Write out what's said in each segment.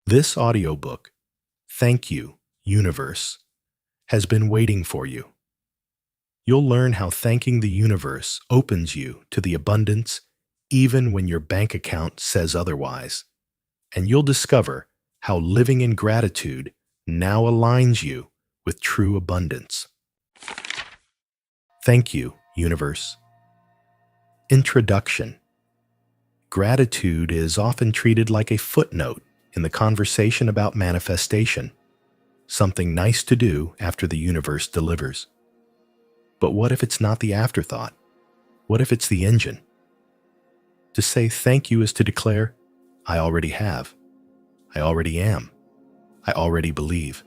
This audiobook, Thank You, Universe, has been waiting for you. You'll learn how thanking the universe opens you to the abundance even when your bank account says otherwise. And you'll discover how living in gratitude now aligns you with true abundance. Thank you, universe. Introduction. Gratitude is often treated like a footnote in the conversation about manifestation, something nice to do after the universe delivers. But what if it's not the afterthought? What if it's the engine? To say thank you is to declare, I already have, I already am, I already believe.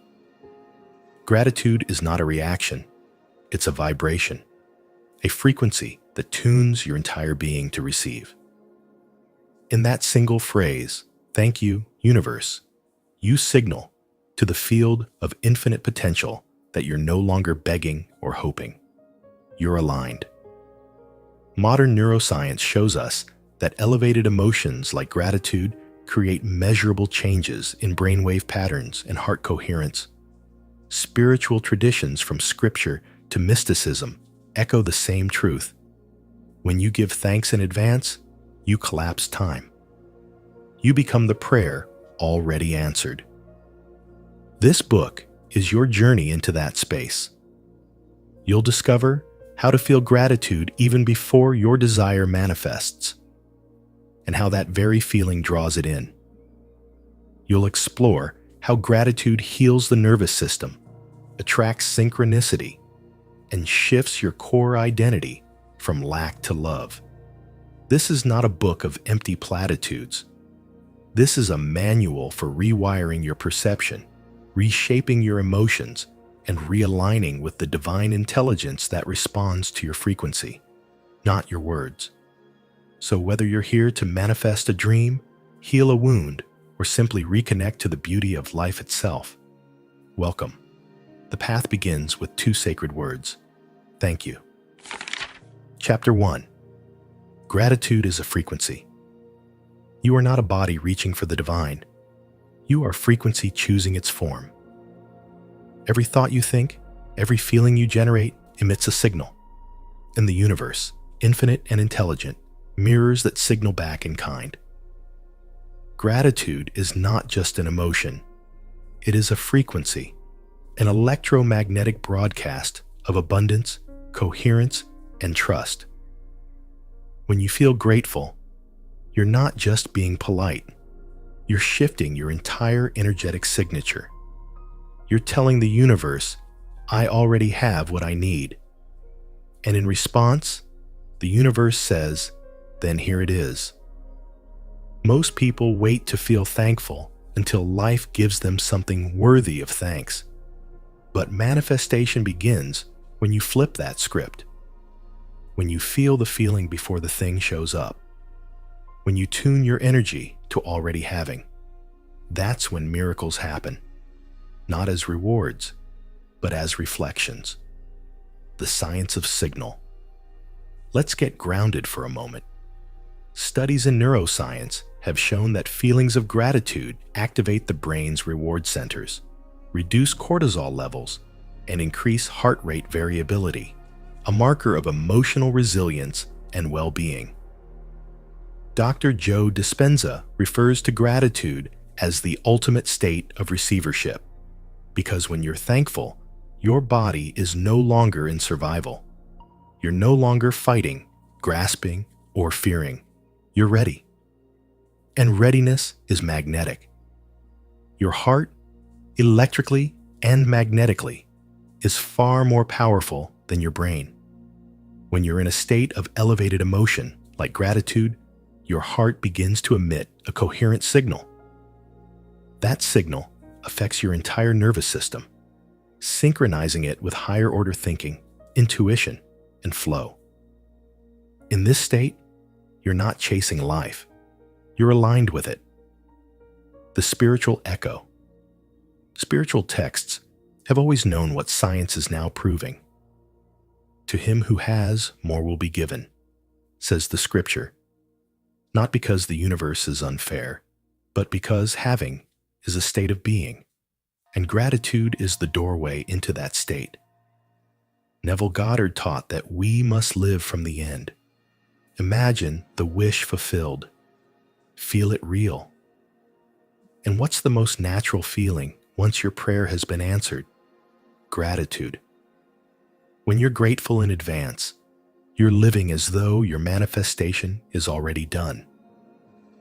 Gratitude is not a reaction, it's a vibration, a frequency that tunes your entire being to receive. In that single phrase, thank you, universe, you signal to the field of infinite potential that you're no longer begging or hoping. You're aligned. Modern neuroscience shows us that elevated emotions like gratitude create measurable changes in brainwave patterns and heart coherence. Spiritual traditions from scripture to mysticism echo the same truth. When you give thanks in advance, you collapse time. You become the prayer already answered. This book is your journey into that space. You'll discover how to feel gratitude even before your desire manifests, and how that very feeling draws it in. You'll explore how gratitude heals the nervous system, attracts synchronicity, and shifts your core identity from lack to love. This is not a book of empty platitudes. This is a manual for rewiring your perception, reshaping your emotions, and realigning with the divine intelligence that responds to your frequency, not your words. So whether you're here to manifest a dream, heal a wound, or simply reconnect to the beauty of life itself, welcome. The path begins with two sacred words. Thank you. Chapter 1. Gratitude is a frequency. You are not a body reaching for the divine. You are frequency choosing its form. Every thought you think, every feeling you generate emits a signal. And the universe, infinite and intelligent, mirrors that signal back in kind. Gratitude is not just an emotion. It is a frequency, an electromagnetic broadcast of abundance, coherence, and trust. When you feel grateful, you're not just being polite. You're shifting your entire energetic signature. You're telling the universe, I already have what I need. And in response, the universe says, then here it is. Most people wait to feel thankful until life gives them something worthy of thanks. But manifestation begins when you flip that script. When you feel the feeling before the thing shows up. When you tune your energy to already having. That's when miracles happen. Not as rewards, but as reflections. The science of signal. Let's get grounded for a moment. Studies in neuroscience have shown that feelings of gratitude activate the brain's reward centers, reduce cortisol levels, and increase heart rate variability, a marker of emotional resilience and well-being. Dr. Joe Dispenza refers to gratitude as the ultimate state of receivership, because when you're thankful, your body is no longer in survival. You're no longer fighting, grasping, or fearing. You're ready. And readiness is magnetic. Your heart, electrically and magnetically, is far more powerful than your brain. When you're in a state of elevated emotion, like gratitude, your heart begins to emit a coherent signal. That signal affects your entire nervous system, synchronizing it with higher order thinking, intuition, and flow. In this state, you're not chasing life. You're aligned with it. The spiritual echo. Spiritual texts have always known what science is now proving. To him who has, more will be given, says the scripture. Not because the universe is unfair, but because having is a state of being, and gratitude is the doorway into that state. Neville Goddard taught that we must live from the end. Imagine the wish fulfilled. Feel it real. And what's the most natural feeling once your prayer has been answered? Gratitude. When you're grateful in advance, you're living as though your manifestation is already done.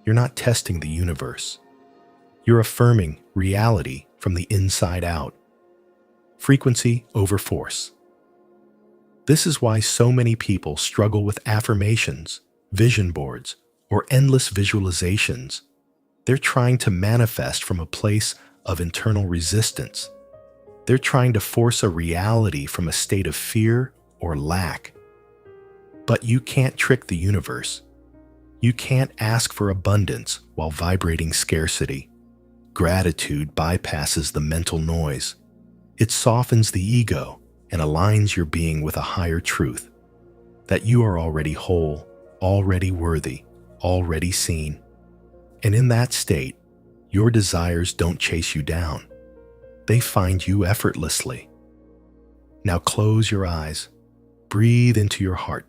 You're not testing the universe. You're affirming reality from the inside out. Frequency over force. This is why so many people struggle with affirmations, vision boards, or endless visualizations. They're trying to manifest from a place of internal resistance. They're trying to force a reality from a state of fear or lack. But you can't trick the universe. You can't ask for abundance while vibrating scarcity. Gratitude bypasses the mental noise. It softens the ego and aligns your being with a higher truth, that you are already whole, already worthy, already seen. And in that state, your desires don't chase you down. They find you effortlessly. Now close your eyes, breathe into your heart,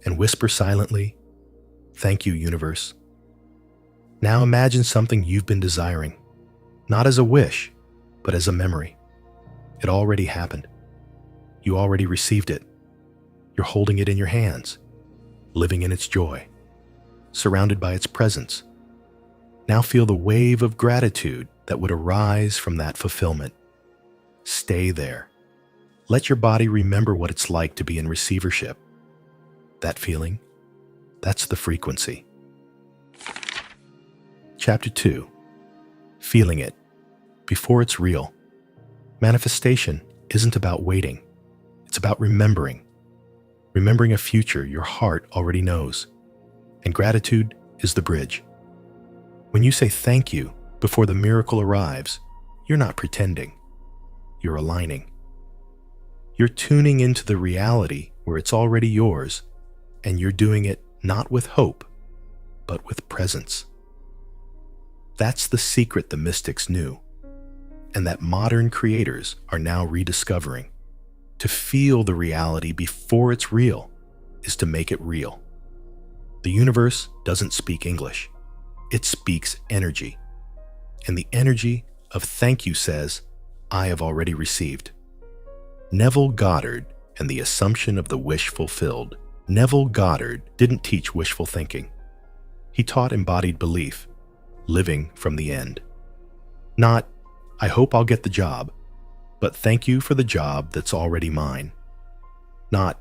and whisper silently, "Thank you, universe." Now imagine something you've been desiring, not as a wish, but as a memory. It already happened. You already received it. You're holding it in your hands, living in its joy, surrounded by its presence. Now feel the wave of gratitude that would arise from that fulfillment. Stay there. Let your body remember what it's like to be in receivership. That feeling, that's the frequency. Chapter 2. Feeling it before it's real. Manifestation isn't about waiting. It's about remembering. Remembering a future your heart already knows. And gratitude is the bridge. When you say thank you before the miracle arrives, you're not pretending. You're aligning. You're tuning into the reality where it's already yours, and you're doing it not with hope, but with presence. That's the secret the mystics knew, and that modern creators are now rediscovering. To feel the reality before it's real is to make it real. The universe doesn't speak English. It speaks energy. And the energy of thank you says, I have already received. Neville Goddard and the assumption of the wish fulfilled. Neville Goddard didn't teach wishful thinking. He taught embodied belief, living from the end. Not, I hope I'll get the job, but thank you for the job that's already mine. Not,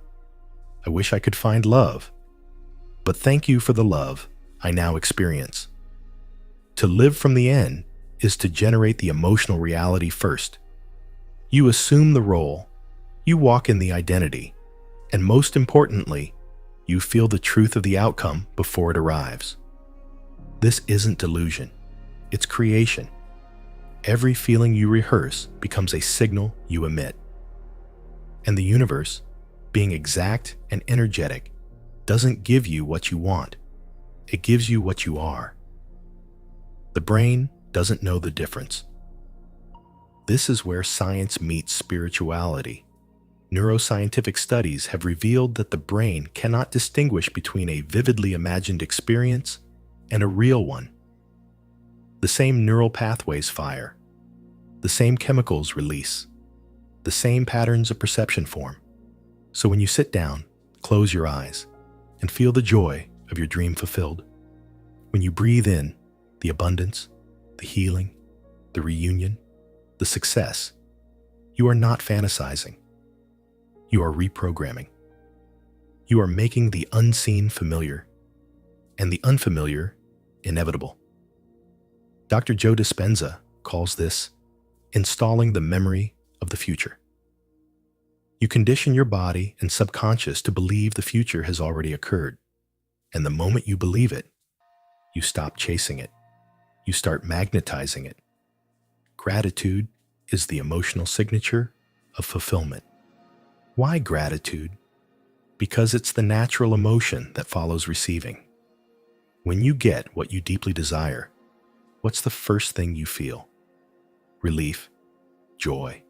I wish I could find love, but thank you for the love I now experience. To live from the end is to generate the emotional reality first. You assume the role, you walk in the identity, and most importantly, you feel the truth of the outcome before it arrives. This isn't delusion, it's creation. Every feeling you rehearse becomes a signal you emit. And the universe, being exact and energetic, doesn't give you what you want. It gives you what you are. The brain doesn't know the difference. This is where science meets spirituality. Neuroscientific studies have revealed that the brain cannot distinguish between a vividly imagined experience and a real one. The same neural pathways fire, the same chemicals release, the same patterns of perception form. So when you sit down, close your eyes and feel the joy of your dream fulfilled. When you breathe in the abundance, the healing, the reunion, the success, you are not fantasizing. You are reprogramming. You are making the unseen familiar and the unfamiliar inevitable. Dr. Joe Dispenza calls this installing the memory of the future. You condition your body and subconscious to believe the future has already occurred. And the moment you believe it, you stop chasing it. You start magnetizing it. Gratitude is the emotional signature of fulfillment. Why gratitude? Because it's the natural emotion that follows receiving. When you get what you deeply desire, what's the first thing you feel? Relief, joy,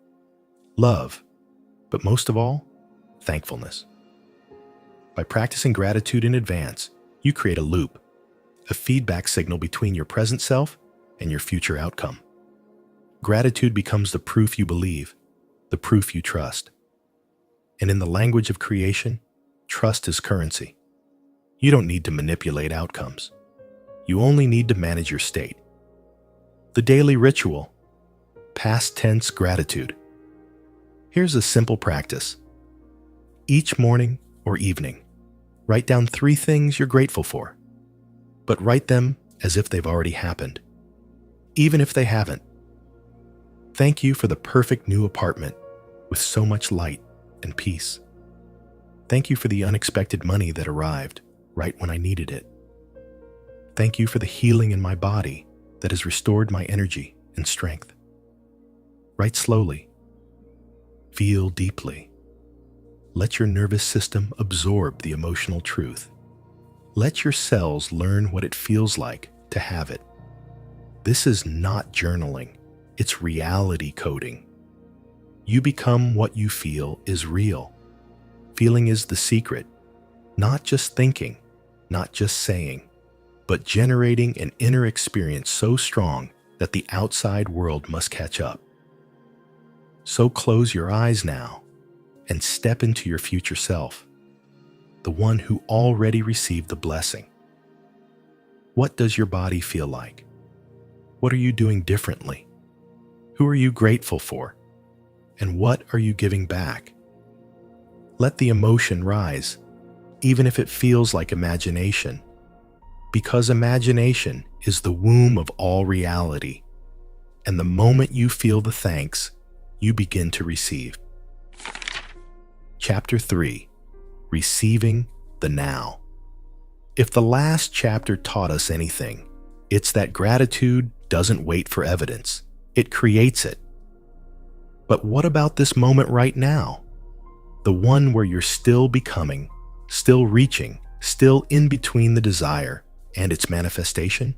love, but most of all, thankfulness. By practicing gratitude in advance, you create a loop, a feedback signal between your present self and your future outcome. Gratitude becomes the proof you believe, the proof you trust. And in the language of creation, trust is currency. You don't need to manipulate outcomes. You only need to manage your state. The daily ritual, past tense gratitude. Here's a simple practice. Each morning or evening, write down 3 things you're grateful for, but write them as if they've already happened, even if they haven't. Thank you for the perfect new apartment with so much light and peace. Thank you for the unexpected money that arrived right when I needed it. Thank you for the healing in my body that has restored my energy and strength. Write slowly. Feel deeply. Let your nervous system absorb the emotional truth. Let your cells learn what it feels like to have it. This is not journaling. It's reality coding. You become what you feel is real. Feeling is the secret. Not just thinking, not just saying, but generating an inner experience so strong that the outside world must catch up. So close your eyes now and step into your future self, the one who already received the blessing. What does your body feel like? What are you doing differently? Who are you grateful for? And what are you giving back? Let the emotion rise, even if it feels like imagination, because imagination is the womb of all reality, and the moment you feel the thanks, you begin to receive. Chapter 3. Receiving the Now. If the last chapter taught us anything, it's that gratitude doesn't wait for evidence. It creates it. But what about this moment right now? The one where you're still becoming, still reaching, still in between the desire and its manifestation?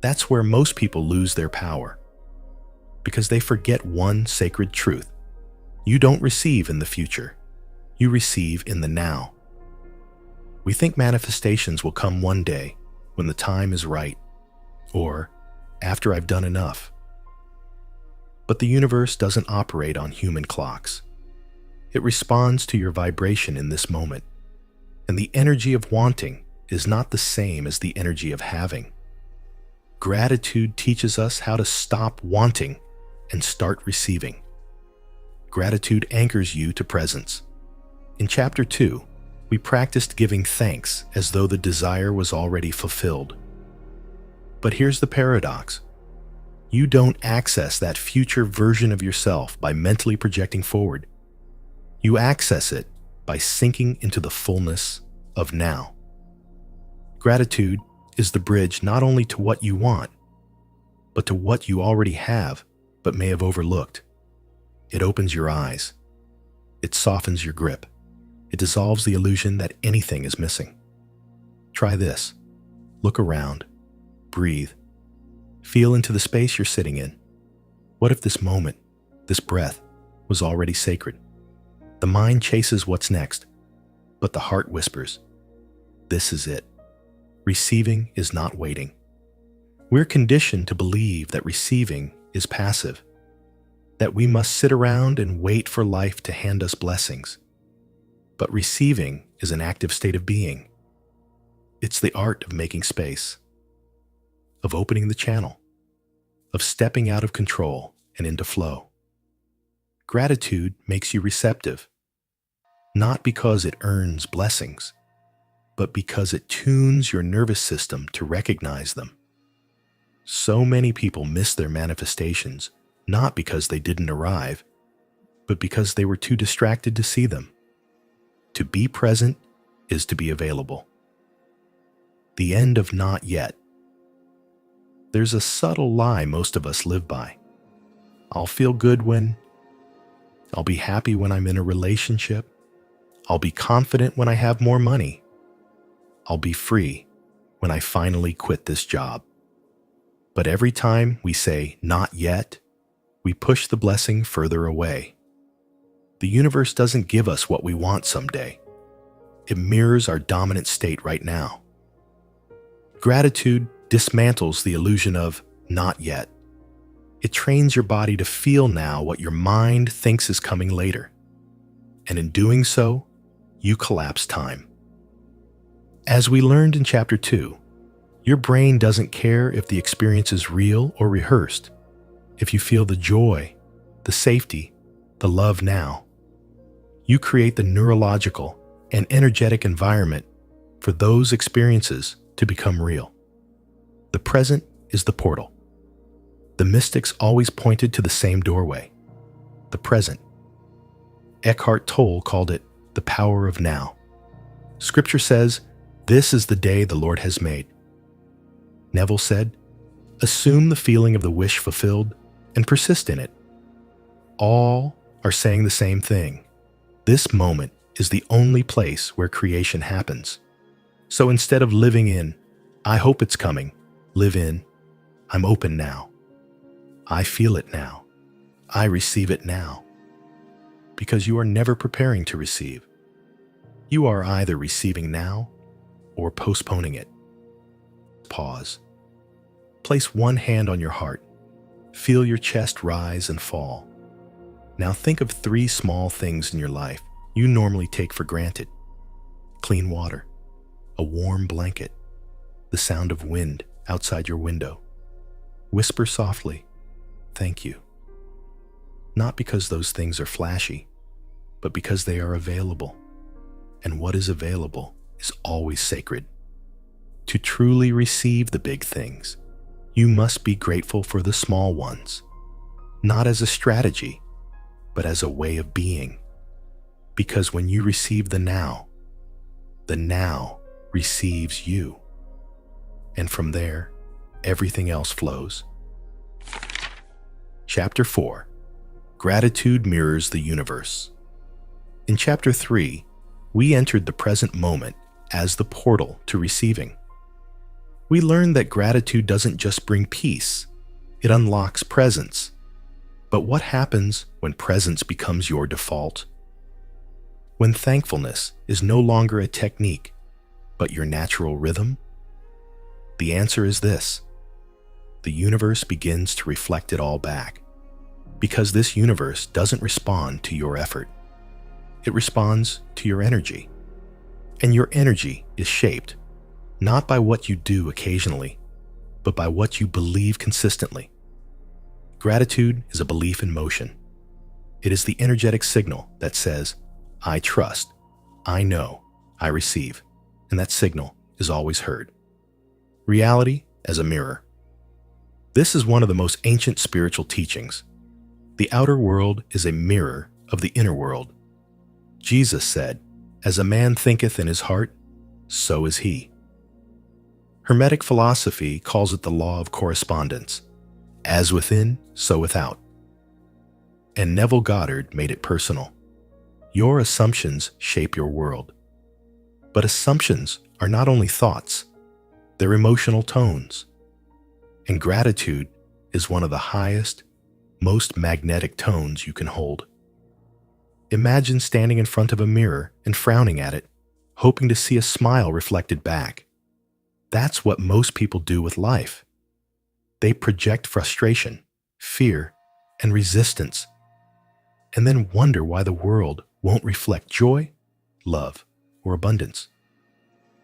That's where most people lose their power, because they forget one sacred truth. You don't receive in the future. You receive in the now. We think manifestations will come one day when the time is right, or after I've done enough. But the universe doesn't operate on human clocks. It responds to your vibration in this moment, and the energy of wanting is not the same as the energy of having. Gratitude teaches us how to stop wanting and start receiving. Gratitude anchors you to presence. In Chapter 2, we practiced giving thanks as though the desire was already fulfilled. But here's the paradox. You don't access that future version of yourself by mentally projecting forward. You access it by sinking into the fullness of now. Gratitude is the bridge not only to what you want, but to what you already have but may have overlooked. It opens your eyes. It softens your grip. It dissolves the illusion that anything is missing. Try this. Look around. Breathe. Feel into the space you're sitting in. What if this moment, this breath, was already sacred? The mind chases what's next, but the heart whispers, this is it. Receiving is not waiting. We're conditioned to believe that receiving is passive, that we must sit around and wait for life to hand us blessings. But receiving is an active state of being. It's the art of making space, of opening the channel, of stepping out of control and into flow. Gratitude makes you receptive, not because it earns blessings, but because it tunes your nervous system to recognize them. So many people miss their manifestations, not because they didn't arrive, but because they were too distracted to see them. To be present is to be available. The end of not yet. There's a subtle lie most of us live by. I'll feel good when. I'll be happy when I'm in a relationship. I'll be confident when I have more money. I'll be free when I finally quit this job. But every time we say, "not yet," we push the blessing further away. The universe doesn't give us what we want someday. It mirrors our dominant state right now. Gratitude dismantles the illusion of "not yet." It trains your body to feel now what your mind thinks is coming later. And in doing so, you collapse time. As we learned in Chapter 2, your brain doesn't care if the experience is real or rehearsed. If you feel the joy, the safety, the love now, you create the neurological and energetic environment for those experiences to become real. The present is the portal. The mystics always pointed to the same doorway, the present. Eckhart Tolle called it the power of now. Scripture says, "This is the day the Lord has made." Neville said, "Assume the feeling of the wish fulfilled and persist in it." All are saying the same thing. This moment is the only place where creation happens. So instead of living in, "I hope it's coming," live in, "I'm open now. I feel it now. I receive it now." Because you are never preparing to receive. You are either receiving now or postponing it. Pause. Place one hand on your heart. Feel your chest rise and fall. Now think of 3 small things in your life you normally take for granted. Clean water, a warm blanket, the sound of wind outside your window. Whisper softly, "Thank you." Not because those things are flashy, but because they are available. And what is available is always sacred. To truly receive the big things, you must be grateful for the small ones, not as a strategy, but as a way of being. Because when you receive the now receives you. And from there, everything else flows. Chapter 4. Gratitude Mirrors the Universe. In Chapter 3, we entered the present moment as the portal to receiving. We learned that gratitude doesn't just bring peace, it unlocks presence. But what happens when presence becomes your default? When thankfulness is no longer a technique, but your natural rhythm? The answer is this: the universe begins to reflect it all back. Because this universe doesn't respond to your effort. It responds to your energy. And your energy is shaped not by what you do occasionally, but by what you believe consistently. Gratitude is a belief in motion. It is the energetic signal that says, "I trust, I know, I receive," and that signal is always heard. Reality as a mirror. This is one of the most ancient spiritual teachings. The outer world is a mirror of the inner world. Jesus said, "As a man thinketh in his heart, so is he." Hermetic philosophy calls it the law of correspondence. As within, so without. And Neville Goddard made it personal. Your assumptions shape your world. But assumptions are not only thoughts, they're emotional tones. And gratitude is one of the highest, most magnetic tones you can hold. Imagine standing in front of a mirror and frowning at it, hoping to see a smile reflected back. That's what most people do with life. They project frustration, fear, and resistance, and then wonder why the world won't reflect joy, love, or abundance.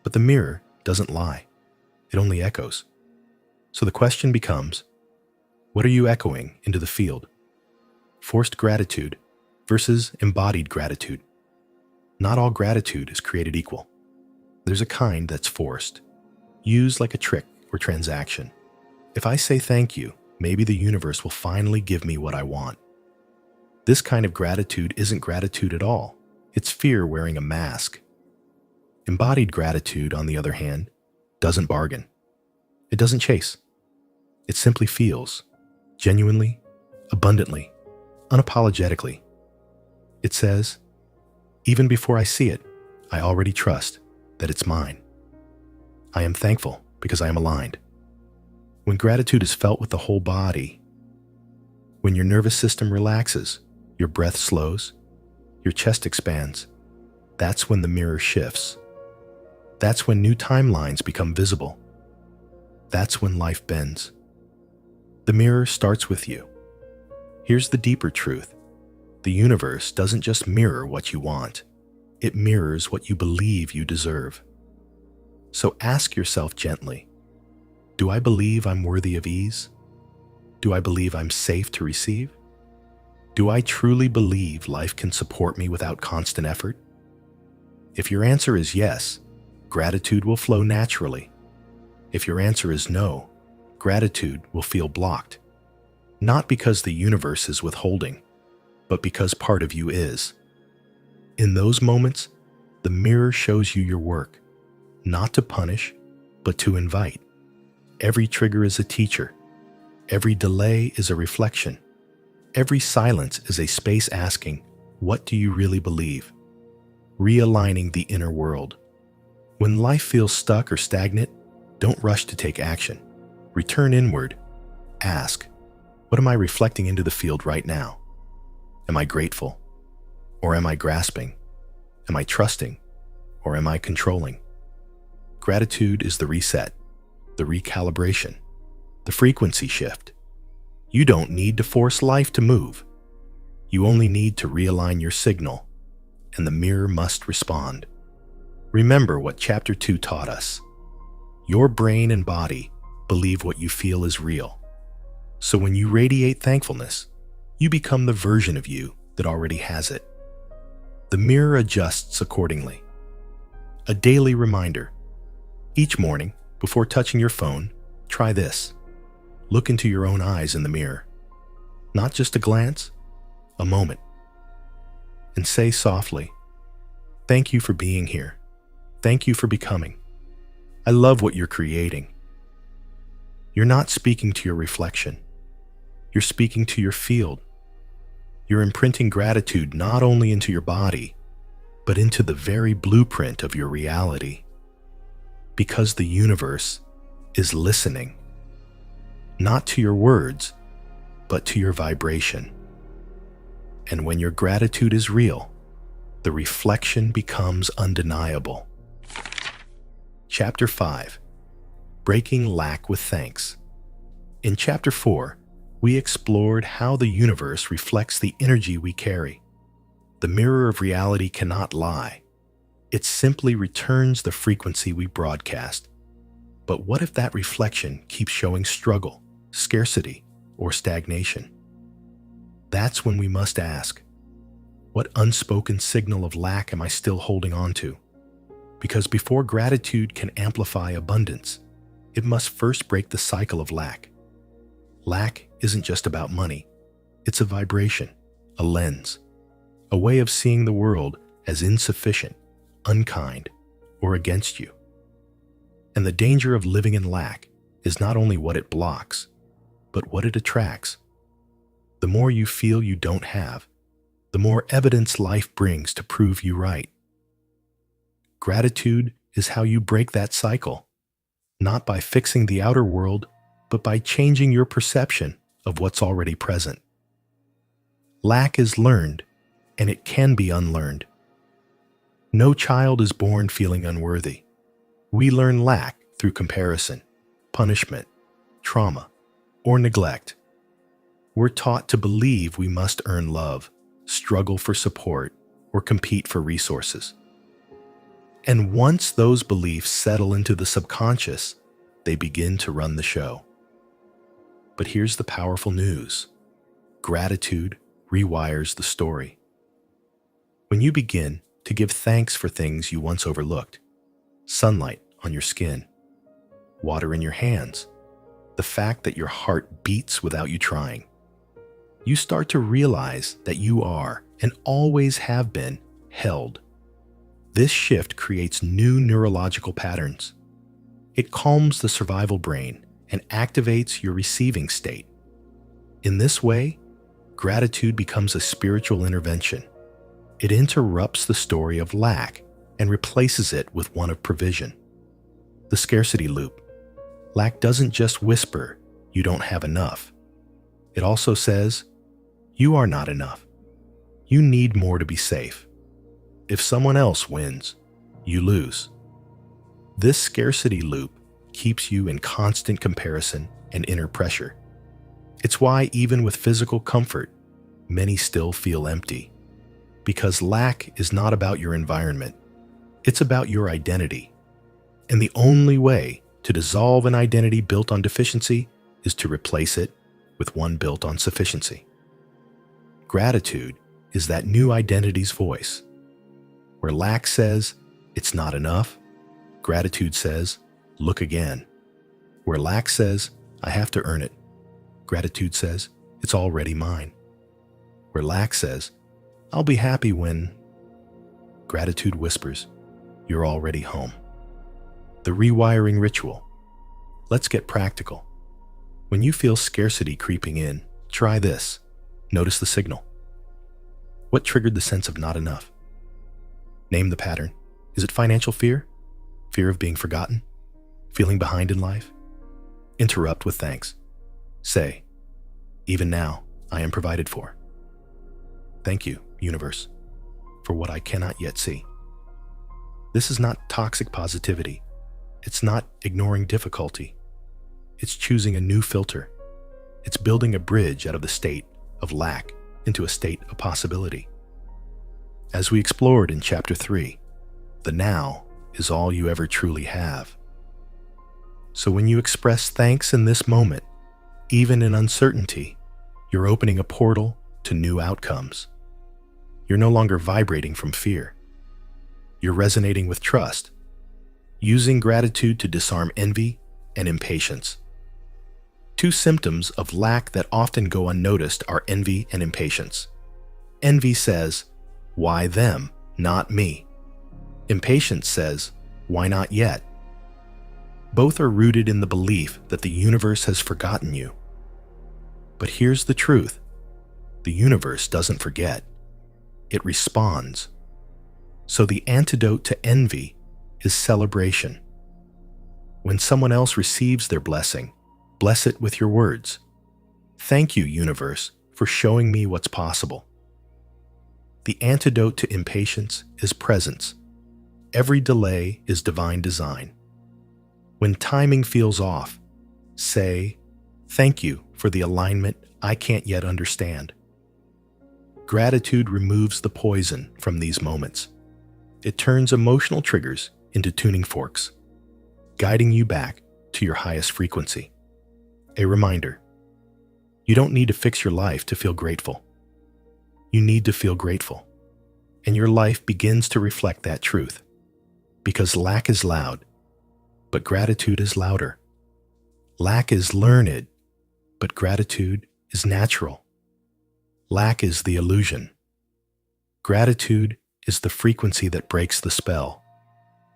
But the mirror doesn't lie. It only echoes. So the question becomes, what are you echoing into the field? Forced gratitude versus embodied gratitude. Not all gratitude is created equal. There's a kind that's forced, used like a trick or transaction. If I say thank you, maybe the universe will finally give me what I want. This kind of gratitude isn't gratitude at all. It's fear wearing a mask. Embodied gratitude, on the other hand, doesn't bargain. It doesn't chase. It simply feels, genuinely, abundantly, unapologetically. It says, even before I see it, I already trust that it's mine. I am thankful because I am aligned. When gratitude is felt with the whole body, when your nervous system relaxes, your breath slows, your chest expands, that's when the mirror shifts. That's when new timelines become visible. That's when life bends. The mirror starts with you. Here's the deeper truth. The universe doesn't just mirror what you want. It mirrors what you believe you deserve. So ask yourself gently, do I believe I'm worthy of ease? Do I believe I'm safe to receive? Do I truly believe life can support me without constant effort? If your answer is yes, gratitude will flow naturally. If your answer is no, gratitude will feel blocked. Not because the universe is withholding, but because part of you is. In those moments, the mirror shows you your work, not to punish, but to invite. Every trigger is a teacher. Every delay is a reflection. Every silence is a space asking, what do you really believe? Realigning the inner world. When life feels stuck or stagnant, don't rush to take action. Return inward. Ask, what am I reflecting into the field right now? Am I grateful? Or am I grasping? Am I trusting? Or am I controlling? Gratitude is the reset, the recalibration, the frequency shift. You don't need to force life to move. You only need to realign your signal, and the mirror must respond. Remember what Chapter 2 taught us. Your brain and body believe what you feel is real. So when you radiate thankfulness, you become the version of you that already has it. The mirror adjusts accordingly. A daily reminder. Each morning, before touching your phone, try this. Look into your own eyes in the mirror. Not just a glance, a moment. And say softly, thank you for being here. Thank you for becoming. I love what you're creating. You're not speaking to your reflection. You're speaking to your field. You're imprinting gratitude not only into your body, but into the very blueprint of your reality. Because the universe is listening. Not to your words, but to your vibration. And when your gratitude is real, the reflection becomes undeniable. Chapter 5. Breaking Lack with Thanks. In Chapter 4, we explored how the universe reflects the energy we carry. The mirror of reality cannot lie. It simply returns the frequency we broadcast. But what if that reflection keeps showing struggle, scarcity, or stagnation? That's when we must ask, what unspoken signal of lack am I still holding on to? Because before gratitude can amplify abundance, it must first break the cycle of lack. Lack isn't just about money. It's a vibration, a lens, a way of seeing the world as insufficient, unkind, or against you. And the danger of living in lack is not only what it blocks, but what it attracts. The more you feel you don't have, the more evidence life brings to prove you right. Gratitude is how you break that cycle, not by fixing the outer world, but by changing your perception of what's already present. Lack is learned, and it can be unlearned. No child is born feeling unworthy. We learn lack through comparison, punishment, trauma, or neglect. We're taught to believe we must earn love, struggle for support, or compete for resources. And once those beliefs settle into the subconscious, they begin to run the show. But here's the powerful news. Gratitude rewires the story. When you begin to give thanks for things you once overlooked, sunlight on your skin, water in your hands, the fact that your heart beats without you trying, you start to realize that you are, and always have been, held. This shift creates new neurological patterns. It calms the survival brain and activates your receiving state. In this way, gratitude becomes a spiritual intervention. It interrupts the story of lack and replaces it with one of provision. The scarcity loop. Lack doesn't just whisper, you don't have enough. It also says, you are not enough. You need more to be safe. If someone else wins, you lose. This scarcity loop keeps you in constant comparison and inner pressure. It's why even with physical comfort, many still feel empty. Because lack is not about your environment, it's about your identity. And the only way to dissolve an identity built on deficiency is to replace it with one built on sufficiency. Gratitude is that new identity's voice. Where lack says, it's not enough, gratitude says, look again. Where lack says, I have to earn it, gratitude says, it's already mine. Where lack says, I'll be happy when, gratitude whispers, you're already home. The rewiring ritual. Let's get practical. When you feel scarcity creeping in, try this. Notice the signal. What triggered the sense of not enough? Name the pattern. Is it financial fear? Fear of being forgotten? Feeling behind in life? Interrupt with thanks. Say, even now, I am provided for. Thank you, universe, for what I cannot yet see. This is not toxic positivity. It's not ignoring difficulty. It's choosing a new filter. It's building a bridge out of the state of lack into a state of possibility. As we explored in Chapter 3, the now is all you ever truly have. So when you express thanks in this moment, even in uncertainty, you're opening a portal to new outcomes. You're no longer vibrating from fear. You're resonating with trust, using gratitude to disarm envy and impatience. Two symptoms of lack that often go unnoticed are envy and impatience. Envy says, why them, not me? Impatience says, why not yet? Both are rooted in the belief that the universe has forgotten you. But here's the truth. The universe doesn't forget. It responds. So the antidote to envy is celebration. When someone else receives their blessing, bless it with your words. Thank you, universe, for showing me what's possible. The antidote to impatience is presence. Every delay is divine design. When timing feels off, say, thank you for the alignment I can't yet understand. Gratitude removes the poison from these moments. It turns emotional triggers into tuning forks, guiding you back to your highest frequency. A reminder, you don't need to fix your life to feel grateful. You need to feel grateful, and your life begins to reflect that truth. Because lack is loud, but gratitude is louder. Lack is learned, but gratitude is natural. Lack is the illusion. Gratitude is the frequency that breaks the spell.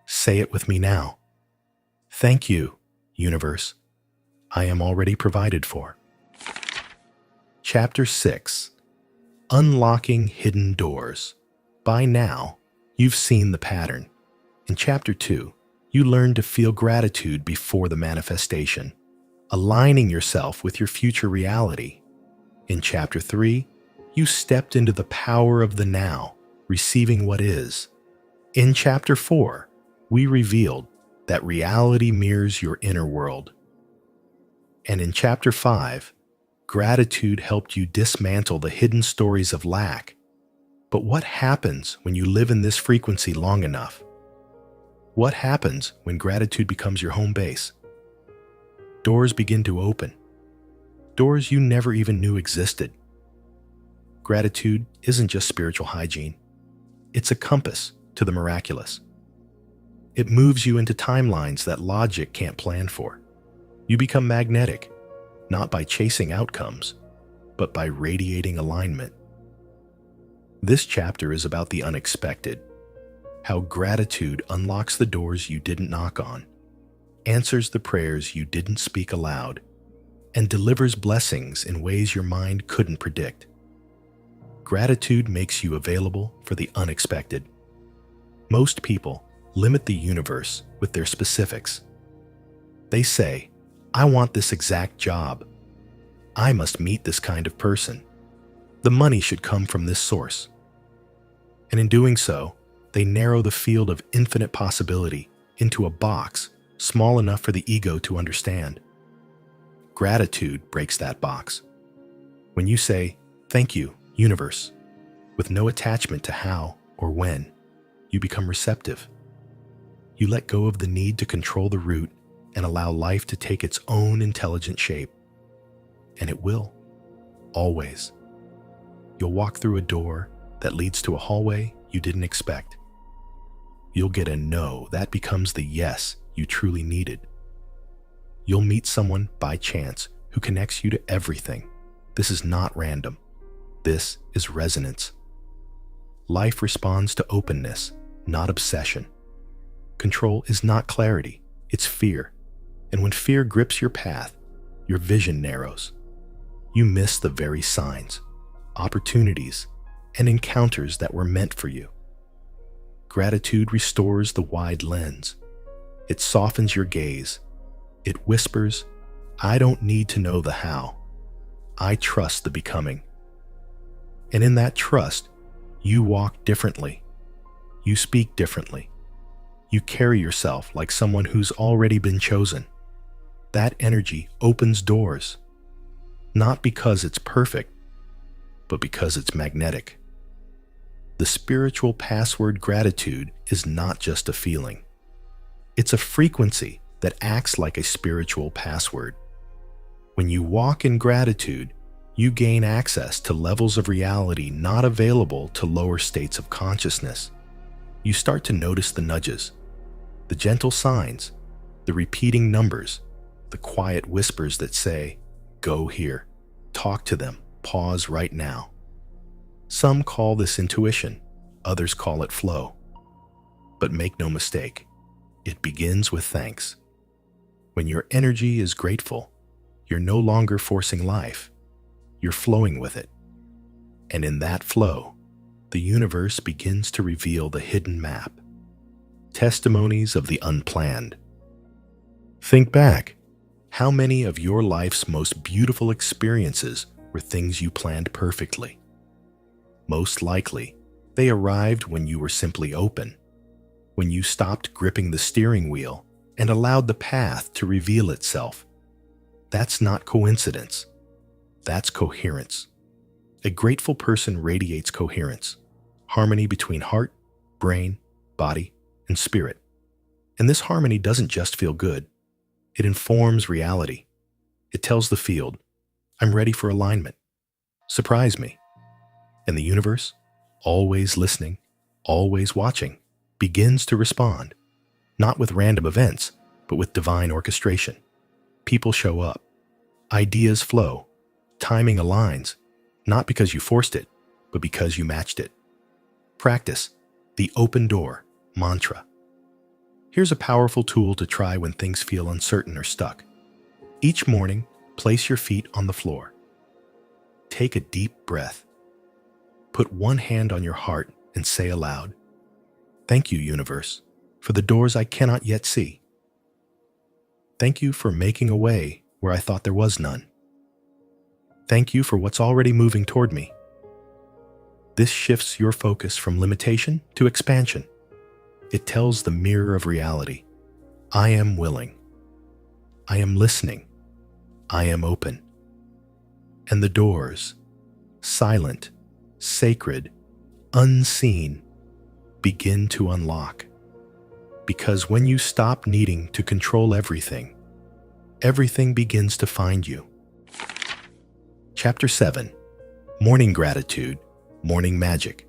Say it with me now. Thank you, universe. I am already provided for. Chapter 6. Unlocking Hidden Doors. By now, you've seen the pattern. In Chapter 2, you learned to feel gratitude before the manifestation, aligning yourself with your future reality. In Chapter 3, you stepped into the power of the now, receiving what is. In Chapter 4, we revealed that reality mirrors your inner world. And in Chapter 5, gratitude helped you dismantle the hidden stories of lack. But what happens when you live in this frequency long enough? What happens when gratitude becomes your home base? Doors begin to open. Doors you never even knew existed. Gratitude isn't just spiritual hygiene. It's a compass to the miraculous. It moves you into timelines that logic can't plan for. You become magnetic, not by chasing outcomes, but by radiating alignment. This chapter is about the unexpected, how gratitude unlocks the doors you didn't knock on, answers the prayers you didn't speak aloud, and delivers blessings in ways your mind couldn't predict. Gratitude makes you available for the unexpected. Most people limit the universe with their specifics. They say, I want this exact job. I must meet this kind of person. The money should come from this source. And in doing so, they narrow the field of infinite possibility into a box small enough for the ego to understand. Gratitude breaks that box. When you say, "Thank you, universe," with no attachment to how or when, you become receptive. You let go of the need to control the route and allow life to take its own intelligent shape. And it will. Always. You'll walk through a door that leads to a hallway you didn't expect. You'll get a no that becomes the yes you truly needed. You'll meet someone by chance who connects you to everything. This is not random. This is resonance. Life responds to openness, not obsession. Control is not clarity, it's fear. And when fear grips your path, your vision narrows. You miss the very signs, opportunities, and encounters that were meant for you. Gratitude restores the wide lens. It softens your gaze. It whispers, "I don't need to know the how. I trust the becoming." And in that trust, you walk differently. You speak differently. You carry yourself like someone who's already been chosen. That energy opens doors, not because it's perfect, but because it's magnetic. The spiritual password gratitude is not just a feeling. It's a frequency that acts like a spiritual password. When you walk in gratitude, you gain access to levels of reality not available to lower states of consciousness. You start to notice the nudges, the gentle signs, the repeating numbers, the quiet whispers that say, "Go here, talk to them, pause right now." Some call this intuition, others call it flow. But make no mistake, it begins with thanks. When your energy is grateful, you're no longer forcing life, you're flowing with it. And in that flow, the universe begins to reveal the hidden map, testimonies of the unplanned. Think back. How many of your life's most beautiful experiences were things you planned perfectly? Most likely, they arrived when you were simply open, when you stopped gripping the steering wheel and allowed the path to reveal itself. That's not coincidence. That's coherence. A grateful person radiates coherence, harmony between heart, brain, body, and spirit. And this harmony doesn't just feel good. It informs reality. It tells the field, "I'm ready for alignment. Surprise me." And the universe, always listening, always watching, begins to respond, not with random events, but with divine orchestration. People show up. Ideas flow. Timing aligns, not because you forced it, but because you matched it. Practice the open door mantra. Here's a powerful tool to try when things feel uncertain or stuck. Each morning, place your feet on the floor. Take a deep breath. Put one hand on your heart and say aloud, "Thank you, universe, for the doors I cannot yet see. Thank you for making a way where I thought there was none. Thank you for what's already moving toward me." This shifts your focus from limitation to expansion. It tells the mirror of reality, "I am willing. I am listening. I am open." And the doors, silent, sacred, unseen, begin to unlock. Because when you stop needing to control everything, everything begins to find you. Chapter 7. Morning Gratitude, Morning Magic.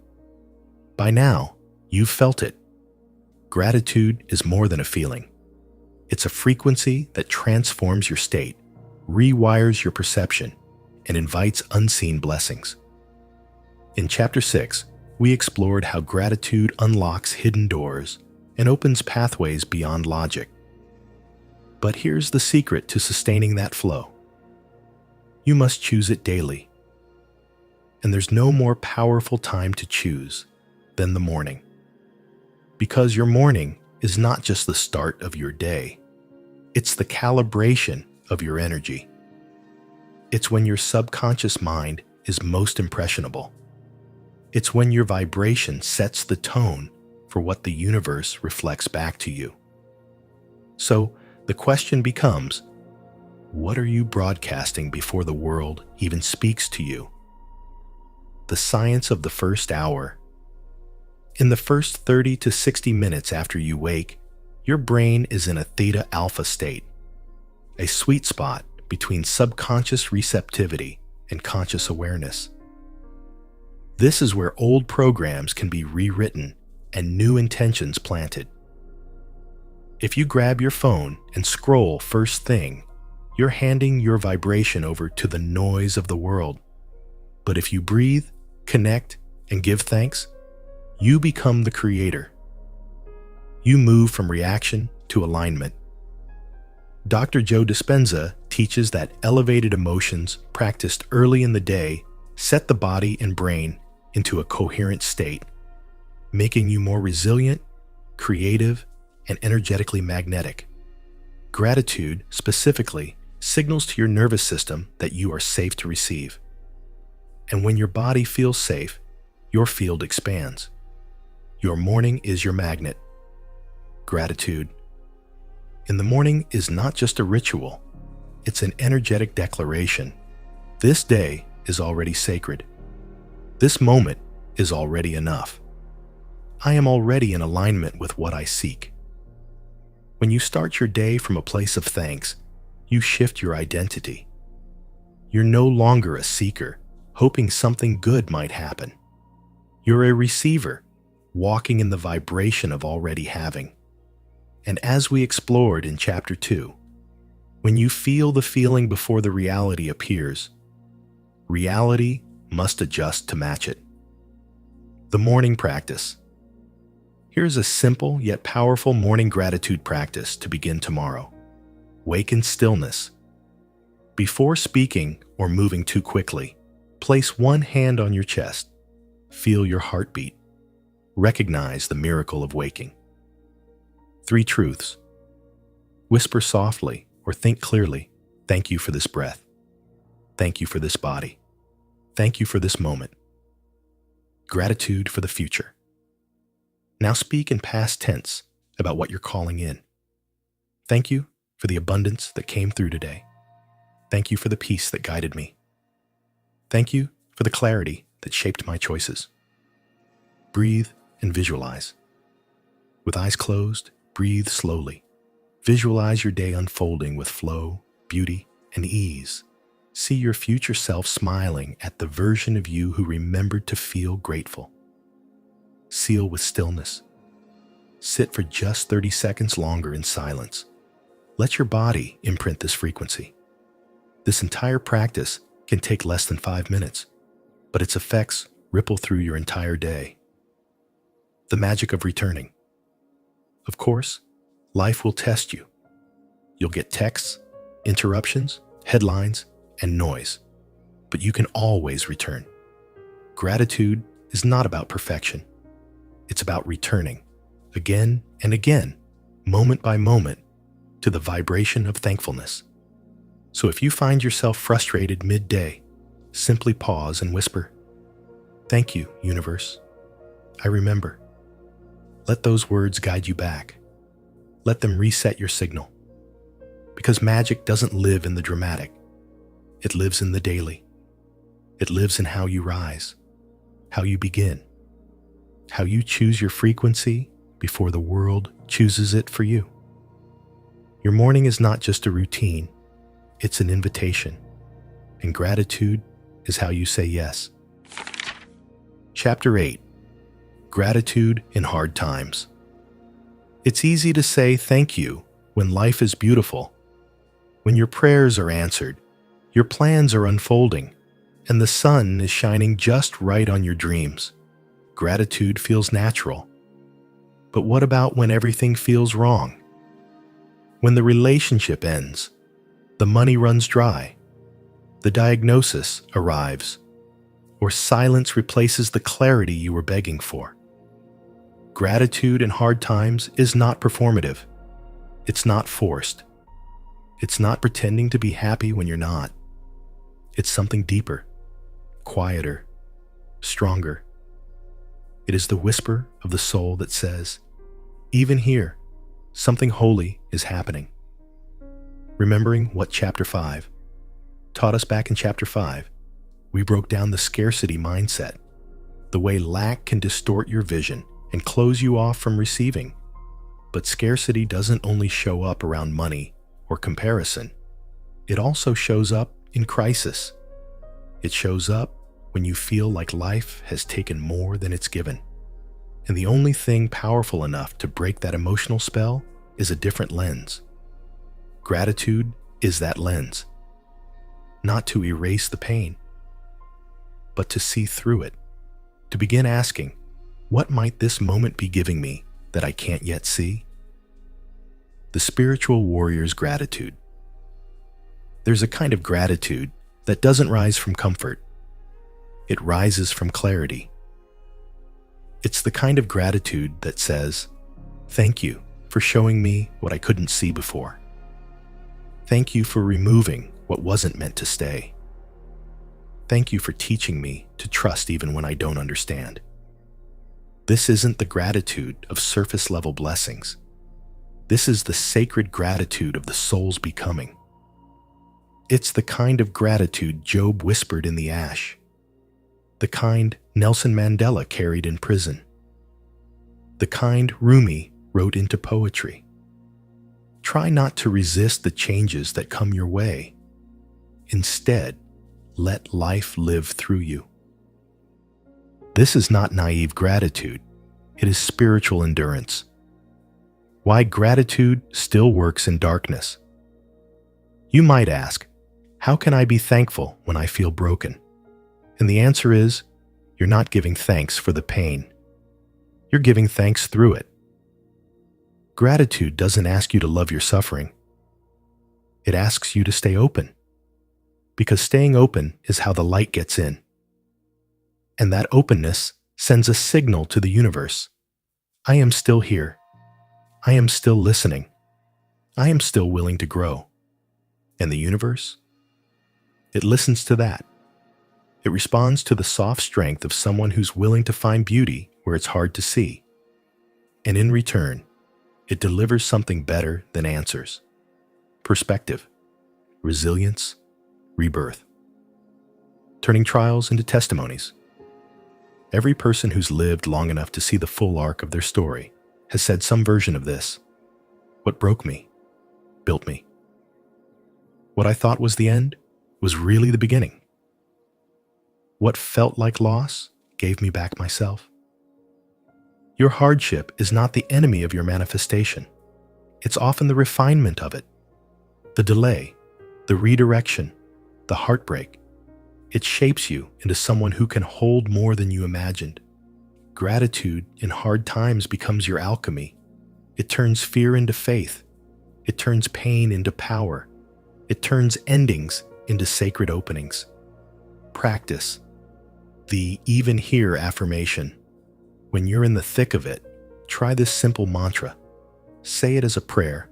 By now, you've felt it. Gratitude is more than a feeling. It's a frequency that transforms your state, rewires your perception, and invites unseen blessings. In Chapter 6, we explored how gratitude unlocks hidden doors and opens pathways beyond logic. But here's the secret to sustaining that flow. You must choose it daily. And there's no more powerful time to choose than the morning. Because your morning is not just the start of your day. It's the calibration of your energy. It's when your subconscious mind is most impressionable. It's when your vibration sets the tone for what the universe reflects back to you. So the question becomes, what are you broadcasting before the world even speaks to you? The science of the first hour. In the first 30 to 60 minutes after you wake, your brain is in a theta alpha state, a sweet spot between subconscious receptivity and conscious awareness. This is where old programs can be rewritten and new intentions planted. If you grab your phone and scroll first thing, you're handing your vibration over to the noise of the world. But if you breathe, connect, and give thanks, you become the creator. You move from reaction to alignment. Dr. Joe Dispenza teaches that elevated emotions practiced early in the day set the body and brain into a coherent state, making you more resilient, creative, and energetically magnetic. Gratitude, specifically, signals to your nervous system that you are safe to receive. And when your body feels safe, your field expands. Your morning is your magnet. Gratitude. In the morning is not just a ritual, it's an energetic declaration. This day is already sacred. This moment is already enough. I am already in alignment with what I seek. When you start your day from a place of thanks, you shift your identity. You're no longer a seeker, hoping something good might happen. You're a receiver, walking in the vibration of already having. And as we explored in Chapter 2, when you feel the feeling before the reality appears, reality must adjust to match it. The morning practice. Here's a simple yet powerful morning gratitude practice to begin tomorrow. Wake in stillness. Before speaking or moving too quickly, place one hand on your chest. Feel your heartbeat. Recognize the miracle of waking. 3 truths. Whisper softly or think clearly, thank you for this breath. Thank you for this body. Thank you for this moment. Gratitude for the future. Now speak in past tense about what you're calling in. Thank you for the abundance that came through today. Thank you for the peace that guided me. Thank you for the clarity that shaped my choices. Breathe and visualize. With eyes closed, breathe slowly. Visualize your day unfolding with flow, beauty, and ease. See your future self smiling at the version of you who remembered to feel grateful. Seal with stillness. Sit for just 30 seconds longer in silence. Let your body imprint this frequency. This entire practice can take less than 5 minutes, but its effects ripple through your entire day. The magic of returning. Of course, life will test you. You'll get texts, interruptions, headlines, and noise, but you can always return. Gratitude is not about perfection. It's about returning, again and again, moment by moment, to the vibration of thankfulness. So if you find yourself frustrated midday, simply pause and whisper, "Thank you, universe. I remember." Let those words guide you back. Let them reset your signal. Because magic doesn't live in the dramatic. It lives in the daily. It lives in how you rise, how you begin, how you choose your frequency before the world chooses it for you. Your morning is not just a routine, it's an invitation. And gratitude is how you say yes. Chapter 8. Gratitude in hard times. It's easy to say thank you when life is beautiful, when your prayers are answered, your plans are unfolding, and the sun is shining just right on your dreams. Gratitude feels natural. But what about when everything feels wrong? When the relationship ends, the money runs dry, the diagnosis arrives, or silence replaces the clarity you were begging for. Gratitude in hard times is not performative. It's not forced. It's not pretending to be happy when you're not. It's something deeper, quieter, stronger. It is the whisper of the soul that says, even here, something holy is happening. Remembering what Chapter 5 taught us back in Chapter 5, we broke down the scarcity mindset, the way lack can distort your vision and close you off from receiving. But scarcity doesn't only show up around money or comparison. It also shows up in crisis. It shows up when you feel like life has taken more than it's given. And the only thing powerful enough to break that emotional spell is a different lens. Gratitude is that lens. Not to erase the pain, but to see through it. To begin asking, what might this moment be giving me that I can't yet see? The spiritual warrior's gratitude. There's a kind of gratitude that doesn't rise from comfort. It rises from clarity. It's the kind of gratitude that says, thank you for showing me what I couldn't see before. Thank you for removing what wasn't meant to stay. Thank you for teaching me to trust even when I don't understand. This isn't the gratitude of surface-level blessings. This is the sacred gratitude of the soul's becoming. It's the kind of gratitude Job whispered in the ash, the kind Nelson Mandela carried in prison, the kind Rumi wrote into poetry. Try not to resist the changes that come your way. Instead, let life live through you. This is not naive gratitude. It is spiritual endurance. Why gratitude still works in darkness. You might ask, how can I be thankful when I feel broken? And the answer is, you're not giving thanks for the pain. You're giving thanks through it. Gratitude doesn't ask you to love your suffering. It asks you to stay open. Because staying open is how the light gets in. And that openness sends a signal to the universe. I am still here. I am still listening. I am still willing to grow. And the universe? It listens to that. It responds to the soft strength of someone who's willing to find beauty where it's hard to see. And in return, it delivers something better than answers. Perspective, resilience, rebirth. Turning trials into testimonies. Every person who's lived long enough to see the full arc of their story has said some version of this. What broke me, built me. What I thought was the end was really the beginning. What felt like loss gave me back myself. Your hardship is not the enemy of your manifestation. It's often the refinement of it, the delay, the redirection, the heartbreak. It shapes you into someone who can hold more than you imagined. Gratitude in hard times becomes your alchemy. It turns fear into faith. It turns pain into power. It turns endings into sacred openings. Practice the even here affirmation. When you're in the thick of it, try this simple mantra. Say it as a prayer,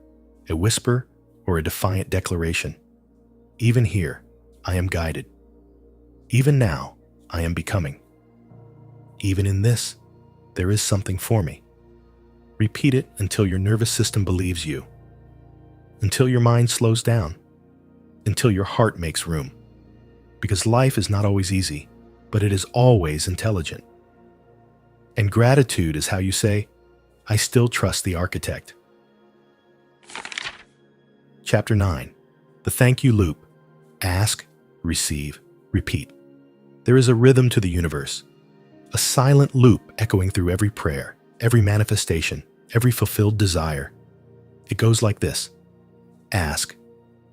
a whisper, or a defiant declaration. Even here, I am guided. Even now, I am becoming. Even in this, there is something for me. Repeat it until your nervous system believes you, until your mind slows down, until your heart makes room. Because life is not always easy, but it is always intelligent. And gratitude is how you say, I still trust the architect. Chapter 9. The Thank You Loop. Ask, receive, repeat. There is a rhythm to the universe, a silent loop echoing through every prayer, every manifestation, every fulfilled desire. It goes like this. Ask,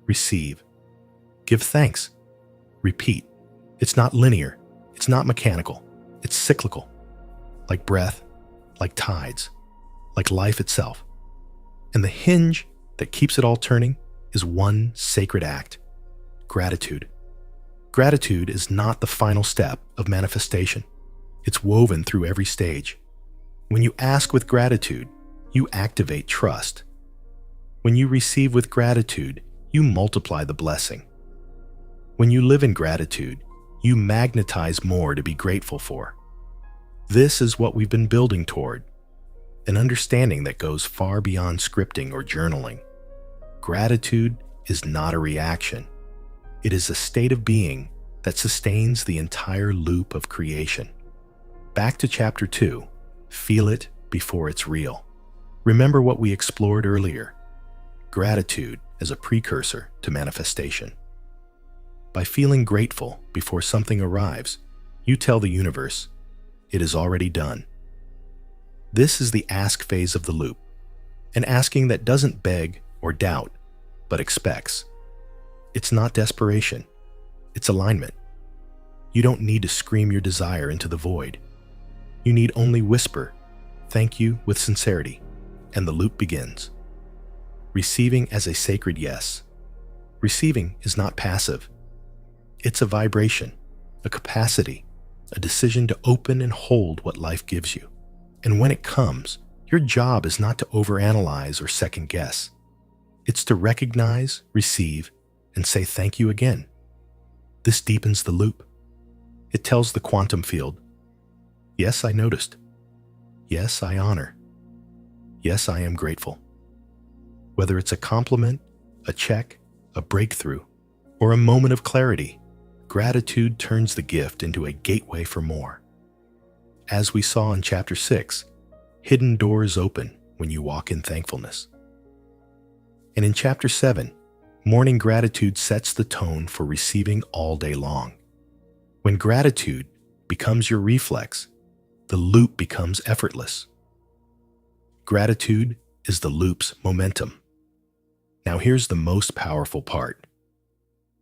receive, give thanks, repeat. It's not linear, it's not mechanical, it's cyclical. Like breath, like tides, like life itself. And the hinge that keeps it all turning is one sacred act, gratitude. Gratitude is not the final step of manifestation. It's woven through every stage. When you ask with gratitude, you activate trust. When you receive with gratitude, you multiply the blessing. When you live in gratitude, you magnetize more to be grateful for. This is what we've been building toward, an understanding that goes far beyond scripting or journaling. Gratitude is not a reaction. It is a state of being that sustains the entire loop of creation. Back to Chapter 2, feel it before it's real. Remember what we explored earlier, gratitude as a precursor to manifestation. By feeling grateful before something arrives, you tell the universe, it is already done. This is the ask phase of the loop, an asking that doesn't beg or doubt, but expects. It's not desperation, it's alignment. You don't need to scream your desire into the void. You need only whisper, thank you with sincerity, and the loop begins. Receiving as a sacred yes. Receiving is not passive. It's a vibration, a capacity, a decision to open and hold what life gives you. And when it comes, your job is not to overanalyze or second guess. It's to recognize, receive, and say thank you again. This deepens the loop. It tells the quantum field, yes, I noticed. Yes, I honor. Yes, I am grateful. Whether it's a compliment, a check, a breakthrough, or a moment of clarity, gratitude turns the gift into a gateway for more. As we saw in Chapter 6, hidden doors open when you walk in thankfulness. And in Chapter 7, morning gratitude sets the tone for receiving all day long. When gratitude becomes your reflex, the loop becomes effortless. Gratitude is the loop's momentum. Now here's the most powerful part.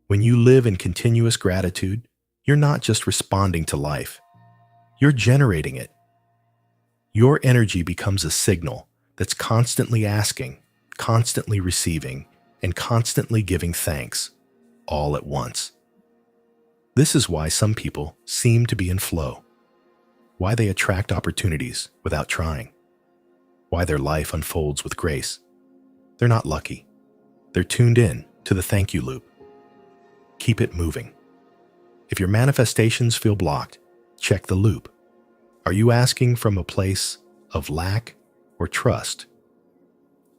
When you live in continuous gratitude, you're not just responding to life. You're generating it. Your energy becomes a signal that's constantly asking, constantly receiving, and constantly giving thanks, all at once. This is why some people seem to be in flow, why they attract opportunities without trying, why their life unfolds with grace. They're not lucky. They're tuned in to the thank you loop. Keep it moving. If your manifestations feel blocked, check the loop. Are you asking from a place of lack or trust?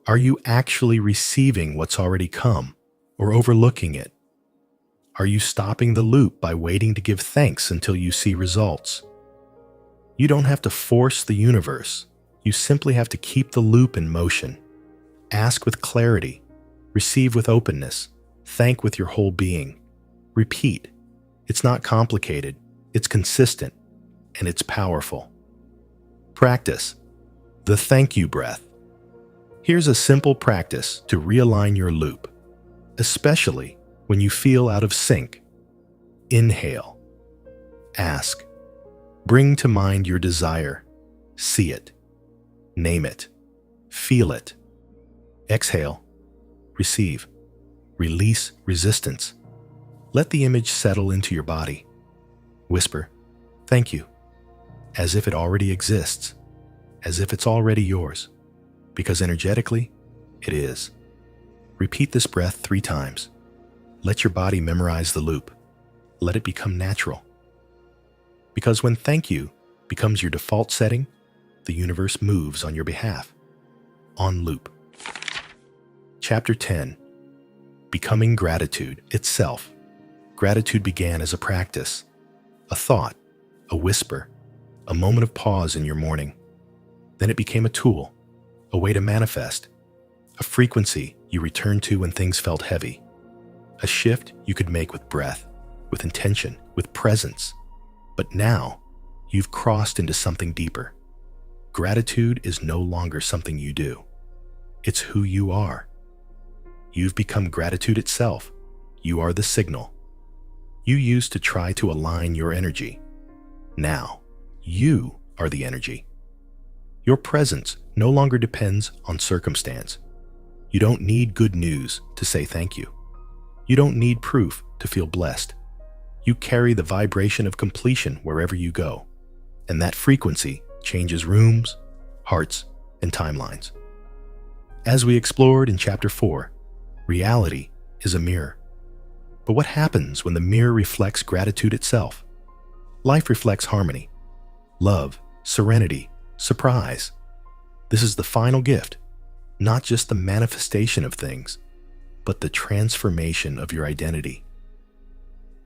Are you actually receiving what's already come or overlooking it? Are you stopping the loop by waiting to give thanks until you see results? You don't have to force the universe. You simply have to keep the loop in motion. Ask with clarity, receive with openness, thank with your whole being. Repeat. It's not complicated, it's consistent, and it's powerful. Practice the thank you breath. Here's a simple practice to realign your loop, especially when you feel out of sync. Inhale. Ask. Bring to mind your desire. See it. Name it. Feel it. Exhale. Receive. Release resistance. Let the image settle into your body. Whisper, thank you, as if it already exists, as if it's already yours, because energetically, it is. Repeat this breath 3 times. Let your body memorize the loop. Let it become natural. Because when thank you becomes your default setting, the universe moves on your behalf. On loop. Chapter 10. Becoming gratitude itself. Gratitude began as a practice, a thought, a whisper, a moment of pause in your morning. Then it became a tool, a way to manifest, a frequency you returned to when things felt heavy, a shift you could make with breath, with intention, with presence. But now, you've crossed into something deeper. Gratitude is no longer something you do. It's who you are. You've become gratitude itself. You are the signal. You used to try to align your energy. Now, you are the energy. Your presence no longer depends on circumstance. You don't need good news to say thank you. You don't need proof to feel blessed. You carry the vibration of completion wherever you go, and that frequency changes rooms, hearts, and timelines. As we explored in Chapter 4, reality is a mirror. But what happens when the mirror reflects gratitude itself? Life reflects harmony, love, serenity, surprise. This is the final gift, not just the manifestation of things, but the transformation of your identity.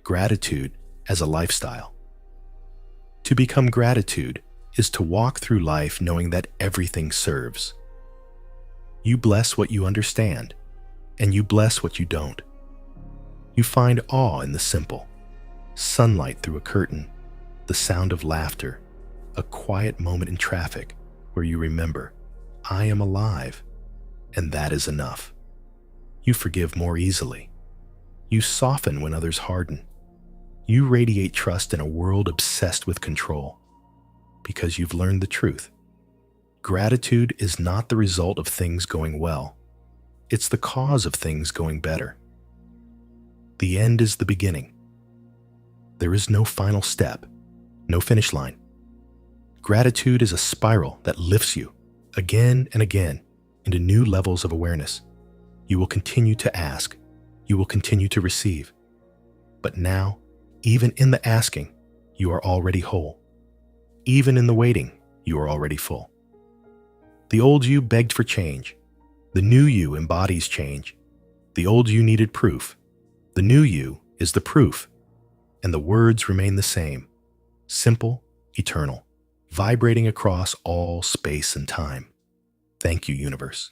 Gratitude as a lifestyle. To become gratitude is to walk through life knowing that everything serves. You bless what you understand, and you bless what you don't. You find awe in the simple, sunlight through a curtain, the sound of laughter, a quiet moment in traffic where you remember, I am alive, and that is enough. You forgive more easily. You soften when others harden. You radiate trust in a world obsessed with control because you've learned the truth. Gratitude is not the result of things going well. It's the cause of things going better. The end is the beginning. There is no final step, no finish line. Gratitude is a spiral that lifts you again and again into new levels of awareness. You will continue to ask. You will continue to receive. But now, even in the asking, you are already whole. Even in the waiting, you are already full. The old you begged for change. The new you embodies change. The old you needed proof. The new you is the proof. And the words remain the same, simple, eternal, vibrating across all space and time. Thank you, universe.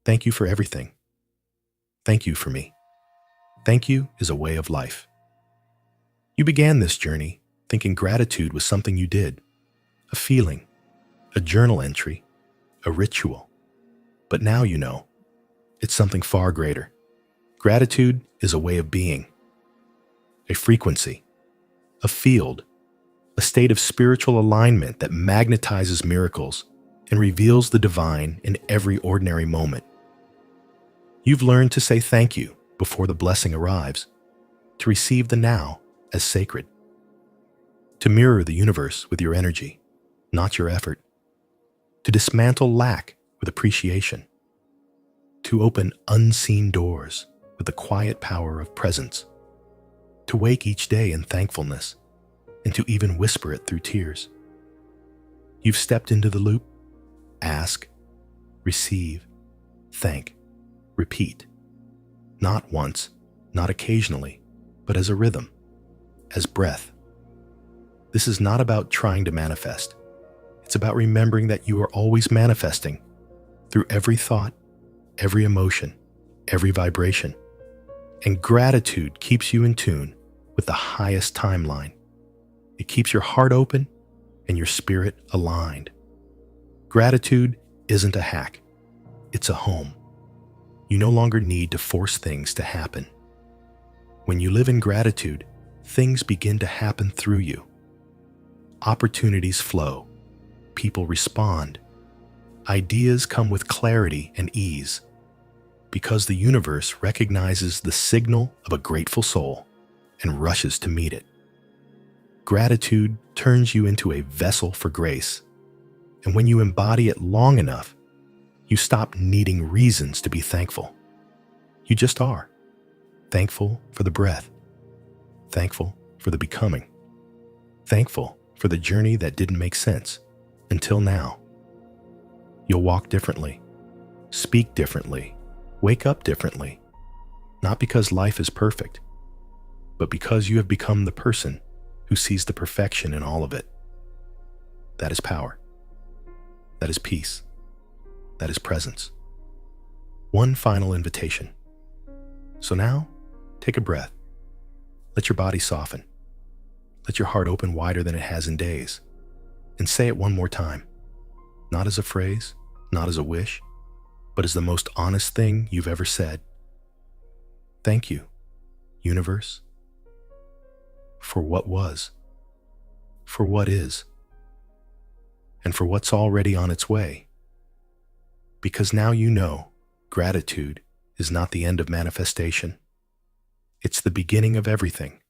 Thank you for everything. Thank you for me. Thank you is a way of life. You began this journey thinking gratitude was something you did, a feeling, a journal entry, a ritual. But now you know, it's something far greater. Gratitude is a way of being, a frequency, a field, a state of spiritual alignment that magnetizes miracles and reveals the divine in every ordinary moment. You've learned to say thank you before the blessing arrives, to receive the now as sacred, to mirror the universe with your energy, not your effort, to dismantle lack with appreciation, to open unseen doors with the quiet power of presence, to wake each day in thankfulness, and to even whisper it through tears. You've stepped into the loop. Ask, receive, thank, repeat. Not once, not occasionally, but as a rhythm, as breath. This is not about trying to manifest. It's about remembering that you are always manifesting through every thought, every emotion, every vibration. And gratitude keeps you in tune with the highest timeline. It keeps your heart open and your spirit aligned. Gratitude isn't a hack. It's a home. You no longer need to force things to happen. When you live in gratitude, things begin to happen through you. Opportunities flow. People respond. Ideas come with clarity and ease, because the universe recognizes the signal of a grateful soul and rushes to meet it. Gratitude turns you into a vessel for grace, and when you embody it long enough, you stop needing reasons to be thankful. You just are. Thankful for the breath. Thankful for the becoming. Thankful for the journey that didn't make sense until now. You'll walk differently, speak differently, wake up differently, not because life is perfect, but because you have become the person who sees the perfection in all of it. That is power. That is peace. That is presence. One final invitation. So now, take a breath. Let your body soften. Let your heart open wider than it has in days. And say it one more time. Not as a phrase, not as a wish, but as the most honest thing you've ever said. Thank you, universe, for what was, for what is, and for what's already on its way. Because now you know gratitude is not the end of manifestation. It's the beginning of everything.